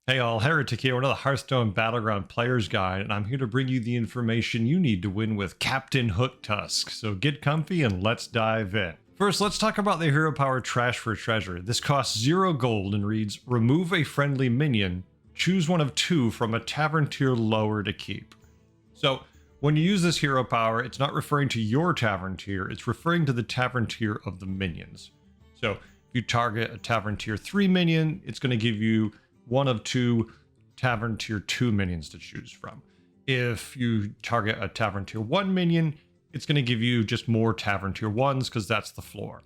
Hey all, Heretic here, one of the Hearthstone Battleground Players Guide, and I'm here to bring you the information you need to win with Captain Hooktusk. So get comfy and let's dive in. First, let's talk about the hero power Trash for Treasure. This costs 0 gold and reads, remove a friendly minion, choose one of 2 from a tavern tier lower to keep. So when you use this hero power, it's not referring to your tavern tier, it's referring to the tavern tier of the minions. So if you target a tavern tier 3 minion, it's going to give you one of 2 tavern tier 2 minions to choose from. If you target a tavern tier 1 minion, it's going to give you just more tavern tier 1s because that's the floor.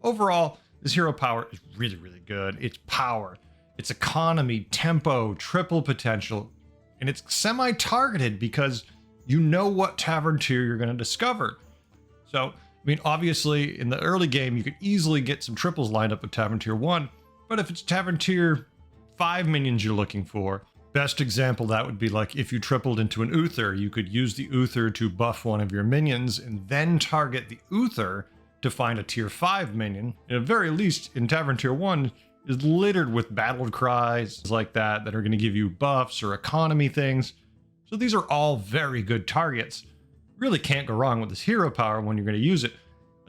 Overall, this hero power is really, really good. It's power, it's economy, tempo, triple potential, and it's semi-targeted because you know what tavern tier you're going to discover. So, I mean, obviously, in the early game, you could easily get some triples lined up with tavern tier 1, but if it's tavern tier 5 minions you're looking for, best example that would be like if you tripled into an Uther, you could use the Uther to buff one of your minions and then target the Uther to find a tier 5 minion. And at very least in tavern tier 1 is littered with battle cries like that are going to give you buffs or economy things. So these are all very good targets. Really can't go wrong with this hero power when you're going to use it.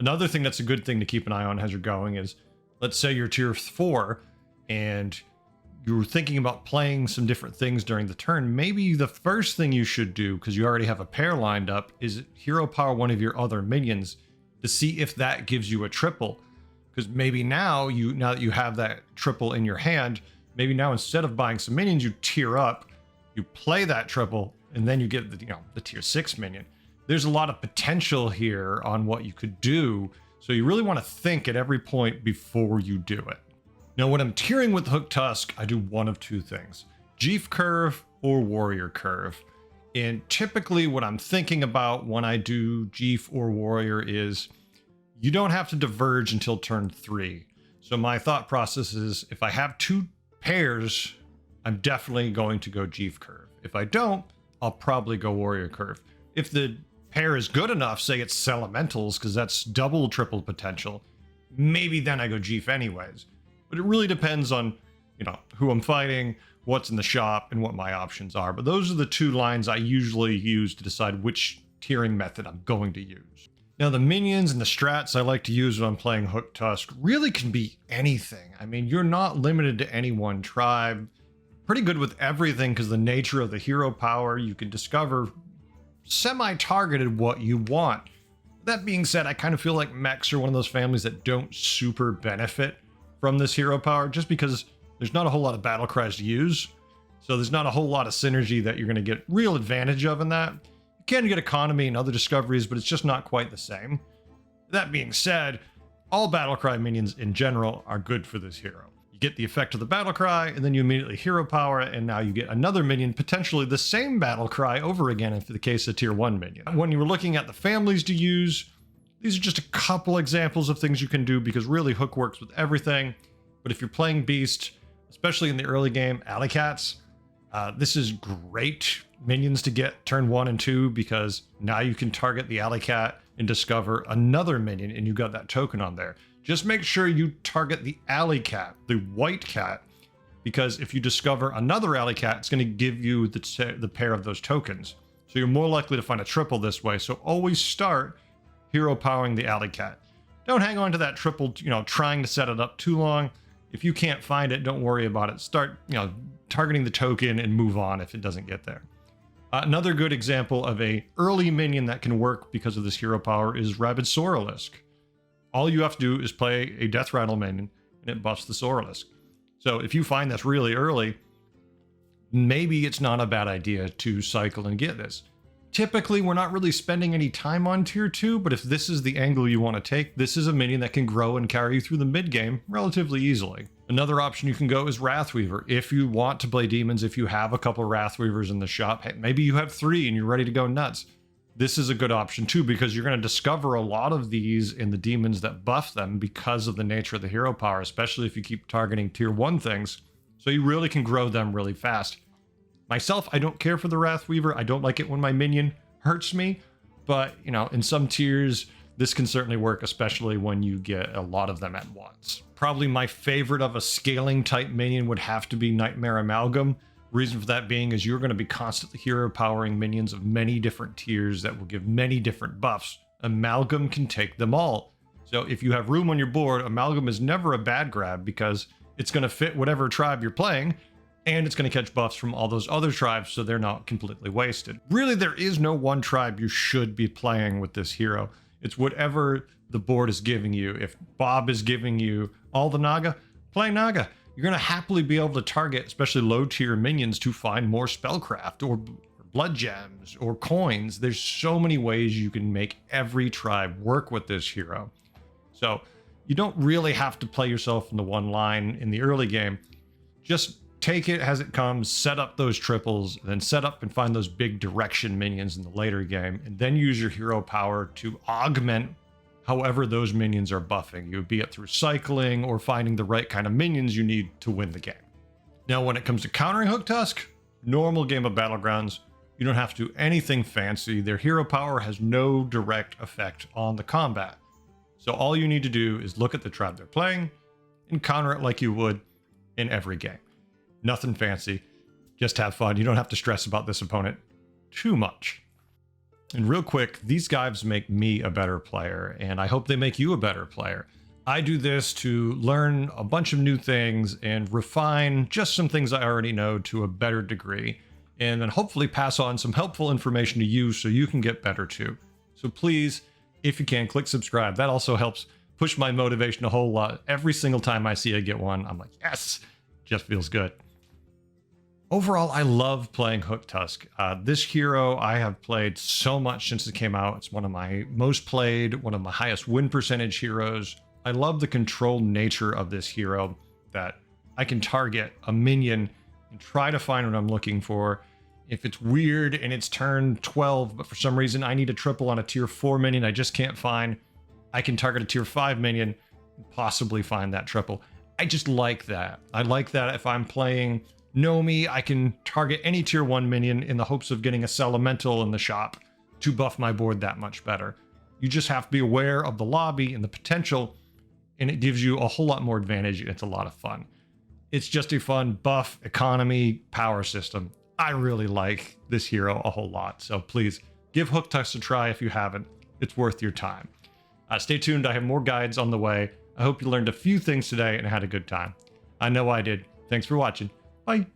Another thing that's a good thing to keep an eye on as you're going is, let's say you're tier 4 and you're thinking about playing some different things during the turn. Maybe the first thing you should do, because you already have a pair lined up, is hero power one of your other minions to see if that gives you a triple. Because maybe now that you have that triple in your hand, maybe now instead of buying some minions, you tier up, you play that triple, and then you get the tier 6 minion. There's a lot of potential here on what you could do, so you really want to think at every point before you do it. Now, when I'm tiering with Hooktusk, I do one of 2 things: Jeef curve or warrior curve. And typically what I'm thinking about when I do Jeef or warrior is you don't have to diverge until turn 3. So my thought process is if I have 2 pairs, I'm definitely going to go Jeef curve. If I don't, I'll probably go warrior curve. If the pair is good enough, say it's elementals, because that's double triple potential, maybe then I go Jeef anyways. But it really depends on, who I'm fighting, what's in the shop, and what my options are. But those are the 2 lines I usually use to decide which tiering method I'm going to use. Now, the minions and the strats I like to use when I'm playing Hooktusk really can be anything. I mean, you're not limited to any one tribe. Pretty good with everything because the nature of the hero power, you can discover semi-targeted what you want. That being said, I kind of feel like mechs are one of those families that don't super benefit from this hero power, just because there's not a whole lot of battle cries to use. So there's not a whole lot of synergy that you're going to get real advantage of in that. You can get economy and other discoveries, but it's just not quite the same. That being said, all battle cry minions in general are good for this hero. You get the effect of the battle cry, and then you immediately hero power, and now you get another minion, potentially the same battle cry over again in the case of tier 1 minion. When you were looking at the families to use, these are just a couple examples of things you can do because really Hook works with everything. But if you're playing Beast, especially in the early game, Alley Cats, this is great minions to get turn 1 and 2 because now you can target the Alley Cat and discover another minion and you got that token on there. Just make sure you target the Alley Cat, the white cat, because if you discover another Alley Cat, it's going to give you the pair of those tokens. So you're more likely to find a triple this way. So always start hero powering the Alley Cat. Don't hang on to that triple, trying to set it up too long. If you can't find it, don't worry about it. Start, targeting the token and move on if it doesn't get there. Another good example of a early minion that can work because of this hero power is Rabid Sorolisk. All you have to do is play a Death Rattle minion and it buffs the Sorolisk. So if you find this really early, maybe it's not a bad idea to cycle and get this. Typically, we're not really spending any time on tier 2, but if this is the angle you want to take, this is a minion that can grow and carry you through the mid game relatively easily. Another option you can go is Wrathweaver. If you want to play demons, if you have a couple Wrathweavers in the shop, hey, maybe you have 3 and you're ready to go nuts. This is a good option too, because you're going to discover a lot of these in the demons that buff them because of the nature of the hero power, especially if you keep targeting tier 1 things. So you really can grow them really fast. Myself, I don't care for the Wrathweaver. I don't like it when my minion hurts me, but in some tiers, this can certainly work, especially when you get a lot of them at once. Probably my favorite of a scaling type minion would have to be Nightmare Amalgam. Reason for that being is you're going to be constantly hero powering minions of many different tiers that will give many different buffs. Amalgam can take them all. So if you have room on your board, Amalgam is never a bad grab because it's going to fit whatever tribe you're playing, and it's going to catch buffs from all those other tribes so they're not completely wasted. Really, there is no one tribe you should be playing with this hero. It's whatever the board is giving you. If Bob is giving you all the Naga, play Naga. You're going to happily be able to target, especially low tier minions, to find more spellcraft or blood gems or coins. There's so many ways you can make every tribe work with this hero. So you don't really have to play yourself into one line in the early game. Just take it as it comes, set up those triples, then set up and find those big direction minions in the later game, and then use your hero power to augment however those minions are buffing you, be it through cycling or finding the right kind of minions you need to win the game. Now, when it comes to countering Hooktusk, normal game of Battlegrounds, you don't have to do anything fancy. Their hero power has no direct effect on the combat. So all you need to do is look at the tribe they're playing and counter it like you would in every game. Nothing fancy, just have fun. You don't have to stress about this opponent too much. And real quick, these guides make me a better player, and I hope they make you a better player. I do this to learn a bunch of new things and refine just some things I already know to a better degree, and then hopefully pass on some helpful information to you so you can get better too. So please, if you can, click subscribe. That also helps push my motivation a whole lot. Every single time I see I get one, I'm like, yes, just feels good. Overall, I love playing Hooktusk. This hero I have played so much since it came out. It's one of my most played, one of my highest win percentage heroes. I love the controlled nature of this hero, that I can target a minion and try to find what I'm looking for. If it's weird and it's turn 12, but for some reason I need a triple on a tier 4 minion I just can't find, I can target a tier 5 minion and possibly find that triple. I just like that. I like that if I'm playing Nomi, I can target any tier 1 minion in the hopes of getting a Elemental in the shop to buff my board that much better. You just have to be aware of the lobby and the potential, and it gives you a whole lot more advantage, and it's a lot of fun. It's just a fun buff, economy, power system. I really like this hero a whole lot, so please give Hooktusk a try if you haven't. It's worth your time. Stay tuned, I have more guides on the way. I hope you learned a few things today and had a good time. I know I did. Thanks for watching. Bye.